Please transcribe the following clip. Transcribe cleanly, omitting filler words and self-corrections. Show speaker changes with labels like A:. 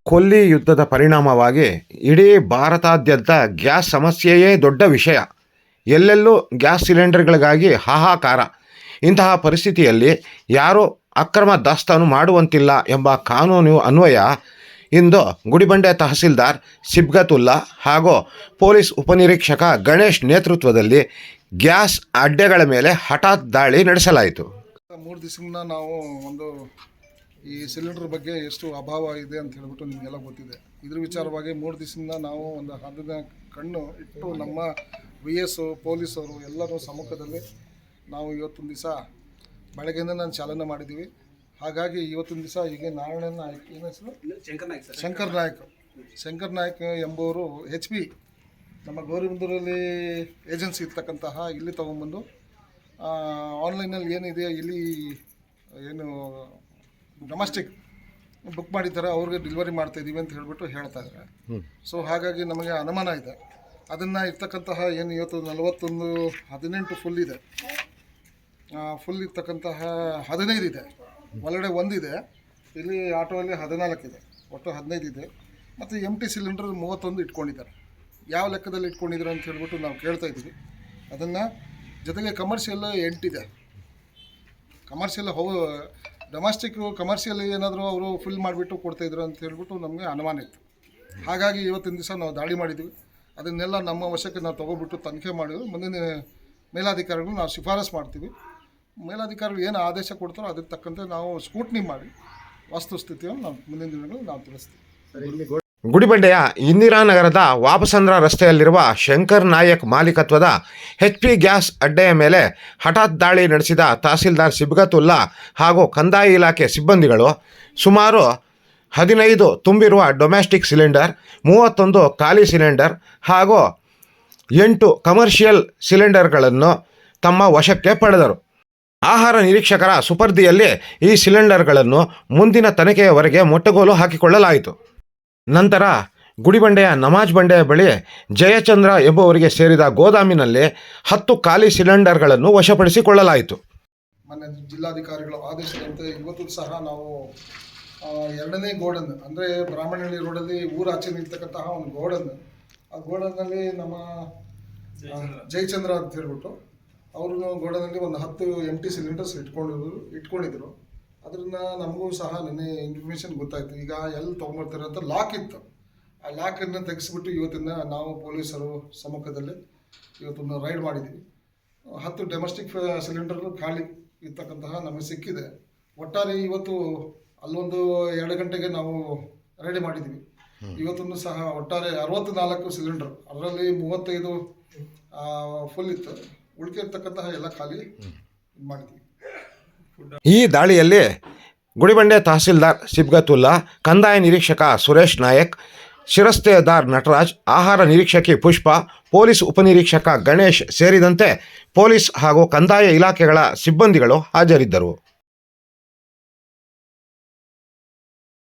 A: ಕೊಲ್ಲಿ ಯುದ್ಧದ ಪರಿಣಾಮವಾಗಿ ಇಡೀ ಭಾರತಾದ್ಯಂತ ಗ್ಯಾಸ್ ಸಮಸ್ಯೆಯೇ ದೊಡ್ಡ ವಿಷಯ. ಎಲ್ಲೆಲ್ಲೂ ಗ್ಯಾಸ್ ಸಿಲಿಂಡರ್ಗಳಿಗಾಗಿ ಹಾಹಾಕಾರ. ಇಂತಹ ಪರಿಸ್ಥಿತಿಯಲ್ಲಿ ಯಾರೂ ಅಕ್ರಮ ದಾಸ್ತಾನು ಮಾಡುವಂತಿಲ್ಲ ಎಂಬ ಕಾನೂನು ಅನ್ವಯ ಇಂದು ಗುಡಿಬಂಡೆ ತಹಸೀಲ್ದಾರ್ ಸಿಬ್ಗತುಲ್ಲಾ ಹಾಗೂ ಪೊಲೀಸ್ ಉಪನಿರೀಕ್ಷಕ ಗಣೇಶ್ ನೇತೃತ್ವದಲ್ಲಿ ಗ್ಯಾಸ್ ಅಡ್ಡೆಗಳ ಮೇಲೆ ಹಠಾತ್ ದಾಳಿ ನಡೆಸಲಾಯಿತು.
B: 3 ದಿವಸದಿಂದ ನಾವು ಈ ಸಿಲಿಂಡರ್ ಬಗ್ಗೆ ಎಷ್ಟು ಅಭಾವ ಇದೆ ಅಂತ ಹೇಳ್ಬಿಟ್ಟು ನಿಮಗೆಲ್ಲ ಗೊತ್ತಿದೆ. ಇದ್ರ ವಿಚಾರವಾಗಿ 3 ದಿವಸದಿಂದ ನಾವು ಹದ್ದಿನ ಕಣ್ಣು ಇಟ್ಟು ನಮ್ಮ VS ಪೊಲೀಸರು ಎಲ್ಲರೂ ಸಮ್ಮುಖದಲ್ಲಿ ನಾವು ಇವತ್ತೊಂದು ದಿವಸ ಬೆಳಗ್ಗೆಯಿಂದ ನಾನು ಚಾಲನೆ ಮಾಡಿದ್ದೀವಿ. ಹಾಗಾಗಿ ಇವತ್ತೊಂದು ದಿವಸ ಈಗ ನಾರಾಯಣ ನಾಯ್ಕ ಏನು ಹೆಸರು ಶಂಕರ್ ನಾಯ್ಕ ಎಂಬುವರು HP ನಮ್ಮ ಗೌರಿಬಿದನೂರಲ್ಲಿ ಏಜೆನ್ಸಿ ಇರ್ತಕ್ಕಂತಹ ಇಲ್ಲಿ ತೊಗೊಂಬಂದು ಆನ್ಲೈನಲ್ಲಿ ಏನಿದೆ ಇಲ್ಲಿ ಏನು ಡೊಮೆಸ್ಟಿಕ್ ಬುಕ್ ಮಾಡಿದ್ದಾರೆ ಅವ್ರಿಗೆ ಡೆಲಿವರಿ ಮಾಡ್ತಾಯಿದ್ದೀವಿ ಅಂತ ಹೇಳ್ಬಿಟ್ಟು ಹೇಳ್ತಾ ಇದ್ದಾರೆ. ಸೊ ಹಾಗಾಗಿ ನಮಗೆ ಅನುಮಾನ ಇದೆ. ಅದನ್ನು ಇರ್ತಕ್ಕಂತಹ ಏನು ಇವತ್ತು 18 ಫುಲ್ ಇದೆ, ಫುಲ್ ಇರ್ತಕ್ಕಂತಹ 15 ಇದೆ, ಒಳಗಡೆ ಒಂದಿದೆ, ಇಲ್ಲಿ ಆಟೋಲ್ಲಿ 14 ಇದೆ, ಒಟ್ಟು 15 ಇದೆ. ಮತ್ತು ಎಂಟಿ ಸಿಲಿಂಡರ್ 31 ಇಟ್ಕೊಂಡಿದ್ದಾರೆ. ಯಾವ ಲೆಕ್ಕದಲ್ಲಿ ಇಟ್ಕೊಂಡಿದ್ದಾರೆ ಅಂತ ಹೇಳ್ಬಿಟ್ಟು ನಾವು ಕೇಳ್ತಾ ಇದ್ದೀವಿ. ಅದನ್ನು ಜೊತೆಗೆ ಕಮರ್ಷಿಯಲ್ 8 ಇದೆ. ಕಮರ್ಷಿಯಲ್ ಡೊಮೆಸ್ಟಿಕ್ ಕಮರ್ಷಿಯಲ್ ಏನಾದರೂ ಅವರು ಫಿಲ್ ಮಾಡಿಬಿಟ್ಟು ಕೊಡ್ತಾಯಿದ್ರು ಅಂತ ಹೇಳ್ಬಿಟ್ಟು ನಮಗೆ ಅನುಮಾನ ಇತ್ತು. ಹಾಗಾಗಿ ಇವತ್ತಿನ ದಿವಸ ನಾವು ದಾಳಿ ಮಾಡಿದ್ವಿ. ಅದನ್ನೆಲ್ಲ ನಮ್ಮ ವಶಕ್ಕೆ ನಾವು ತೊಗೊಬಿಟ್ಟು ತನಿಖೆ ಮಾಡಿದ್ವಿ. ಮುಂದಿನ ಮೇಲಾಧಿಕಾರಿಗಳು ನಾವು ಶಿಫಾರಸು ಮಾಡ್ತೀವಿ. ಮೇಲಾಧಿಕಾರಿಗಳು ಏನು ಆದೇಶ ಕೊಡ್ತಾರೋ ಅದಕ್ಕೆ ತಕ್ಕಂತೆ ನಾವು ಸ್ಕೂಟ್ನಿ ಮಾಡಿ ವಸ್ತುಸ್ಥಿತಿಯನ್ನು ನಾವು ಮುಂದಿನ ದಿನಗಳು ನಾವು ತಿಳಿಸ್ತೀವಿ.
A: ಗುಡಿಬಂಡೆಯ ಇಂದಿರಾನಗರದ ವಾಪಸಂದ್ರ ರಸ್ತೆಯಲ್ಲಿರುವ ಶಂಕರ್ ನಾಯಕ್ ಮಾಲೀಕತ್ವದ HP ಗ್ಯಾಸ್ ಅಡ್ಡೆಯ ಮೇಲೆ ಹಠಾತ್ ದಾಳಿ ನಡೆಸಿದ ತಹಸೀಲ್ದಾರ್ ಸಿಬ್ಗತುಲ್ಲಾ ಹಾಗೂ ಕಂದಾಯ ಇಲಾಖೆ ಸಿಬ್ಬಂದಿಗಳು ಸುಮಾರು 15 ತುಂಬಿರುವ ಡೊಮೆಸ್ಟಿಕ್ ಸಿಲಿಂಡರ್, 31 ಖಾಲಿ ಸಿಲಿಂಡರ್ ಹಾಗೂ 8 ಕಮರ್ಷಿಯಲ್ ಸಿಲಿಂಡರ್ಗಳನ್ನು ತಮ್ಮ ವಶಕ್ಕೆ ಪಡೆದರು. ಆಹಾರ ನಿರೀಕ್ಷಕರ ಸುಪರ್ದಿಯಲ್ಲಿ ಈ ಸಿಲಿಂಡರ್ಗಳನ್ನು ಮುಂದಿನ ತನಿಖೆಯವರೆಗೆ ಮುಟ್ಟುಗೋಲು ಹಾಕಿಕೊಳ್ಳಲಾಯಿತು. ನಂತರ ಗುಡಿಬಂಡೆಯ ನಮಾಜ್ ಬಂಡೆಯ ಬಳಿ ಜಯಚಂದ್ರ ಎಂಬುವರಿಗೆ ಸೇರಿದ ಗೋದಾಮಿನಲ್ಲಿ 10 ಖಾಲಿ ಸಿಲಿಂಡರ್ಗಳನ್ನು ವಶಪಡಿಸಿಕೊಳ್ಳಲಾಯಿತು.
B: ಮೊನ್ನೆ ಜಿಲ್ಲಾಧಿಕಾರಿಗಳ ಆದೇಶದಂತೆ ಇವತ್ತು ಸಹ ನಾವು 2ನೇ ಗೋಡನ್ ಅಂದರೆ ಬ್ರಾಹ್ಮಣಹಳ್ಳಿ ರೋಡಲ್ಲಿ ಊರಾಚೆ ನಿಲ್ತಕ್ಕಂತಹ ಒಂದು ಗೋಡನ್, ಆ ಗೋಡನ್ನಲ್ಲಿ ನಮ್ಮ ಜಯಚಂದ್ರ ಅಂತ ಹೇಳ್ಬಿಟ್ಟು ಅವರು ಗೋಡನಲ್ಲಿ ಒಂದು 10 ಎಂಟಿ ಸಿಲಿಂಡರ್ಸ್ ಇಟ್ಕೊಂಡಿದ್ರು. ಅದನ್ನು ನಮಗೂ ಸಹ ನಿನ್ನೆ ಇನ್ಫಾರ್ಮೇಷನ್ ಗೊತ್ತಾಯಿತು. ಈಗ ಎಲ್ಲಿ ತೊಗೊಂಬರ್ತಾರೆ ಅಂತ ಲಾಕ್ ಇತ್ತು. ಆ ಲಾಕನ್ನು ತೆಗೆಸಿಬಿಟ್ಟು ಇವತ್ತಿನ ನಾವು ಪೊಲೀಸರು ಸಮ್ಮುಖದಲ್ಲಿ ಇವತ್ತೊಂದು ರೈಡ್ ಮಾಡಿದ್ದೀವಿ. 10 ಡೊಮೆಸ್ಟಿಕ್ ಸಿಲಿಂಡರ್ ಖಾಲಿ ಇರ್ತಕ್ಕಂತಹ ನಮಗೆ ಸಿಕ್ಕಿದೆ. ಒಟ್ಟಾರೆ ಇವತ್ತು ಅಲ್ಲೊಂದು 2 ಗಂಟೆಗೆ ನಾವು ರೆಡಿ ಮಾಡಿದ್ದೀವಿ. ಇವತ್ತೊಂದು ಸಹ ಒಟ್ಟಾರೆ 64 ಸಿಲಿಂಡರ್, ಅದರಲ್ಲಿ 35 ಫುಲ್ ಇತ್ತು, ಉಳಿಕಿರ್ತಕ್ಕಂತಹ ಎಲ್ಲ ಖಾಲಿ ಮಾಡಿದ್ದೀವಿ.
A: ಈ ದಾಳಿಯಲ್ಲಿ ಗುಡಿಬಂಡೆ ತಹಸೀಲ್ದಾರ್ ಸಿಬ್ಗತುಲ್ಲಾ, ಕಂದಾಯ ನಿರೀಕ್ಷಕ ಸುರೇಶ್ ನಾಯಕ್, ಶಿರಸ್ತೇದಾರ್ ನಟರಾಜ್, ಆಹಾರ ನಿರೀಕ್ಷಕಿ ಪುಷ್ಪ, ಪೊಲೀಸ್ ಉಪನಿರೀಕ್ಷಕ ಗಣೇಶ್ ಸೇರಿದಂತೆ ಪೊಲೀಸ್ ಹಾಗೂ ಕಂದಾಯ ಇಲಾಖೆಗಳ ಸಿಬ್ಬಂದಿಗಳು ಹಾಜರಿದ್ದರು.